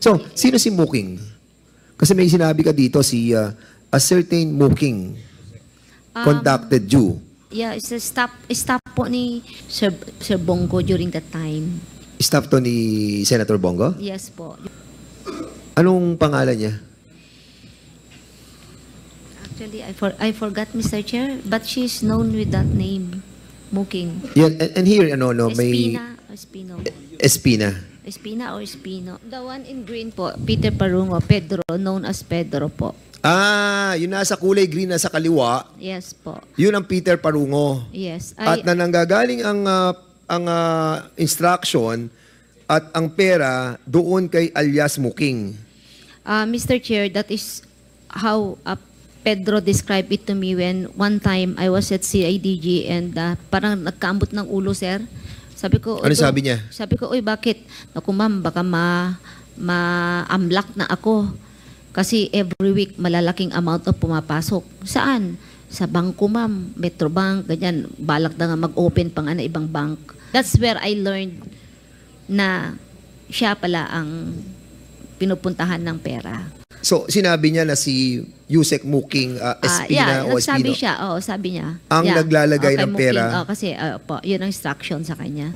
So, sino si Muking? Kasi may sinabi ka dito, si a certain Muking contacted you. Yeah, it's a stop po ni Sir Bongo during that time. Staff to ni Senator Bongo? Yes po. Anong pangalan niya? Actually, I forgot, Mr. Chair, but she's known with that name, Muking. Yeah, and here, ano, no, may... Espino. Espina. Espina or Espino. The one in green po, Peter Parungo, Pedro, known as Pedro po. Ah, yun nasa kulay green na sa kaliwa, Yes po. yun ang Peter Parungo. Yes. At na nanggagaling ang instruction at ang pera doon kay alias Muking. Mr. Chair, that is how Pedro described it to me when one time I was at CIDG and parang nagkaambot ng ulo, sir. Sabi ko, Ano sabi niya? Sabi ko, uy, bakit? Naku, ma'am, baka ma-amlak na ako. Kasi every week, malalaking amount of pumapasok. Saan? Sa bangko, ma'am. Metrobank, ganyan. Balak na nga mag-open pa nga na ibang bank. That's where I learned na siya pala ang pinupuntahan ng pera. So, sinabi niya na si Yusek Muking Espina o sabi Espino siya, sabi niya. ang naglalagay ng Muking, pera. kasi po, yun ang instruction sa kanya.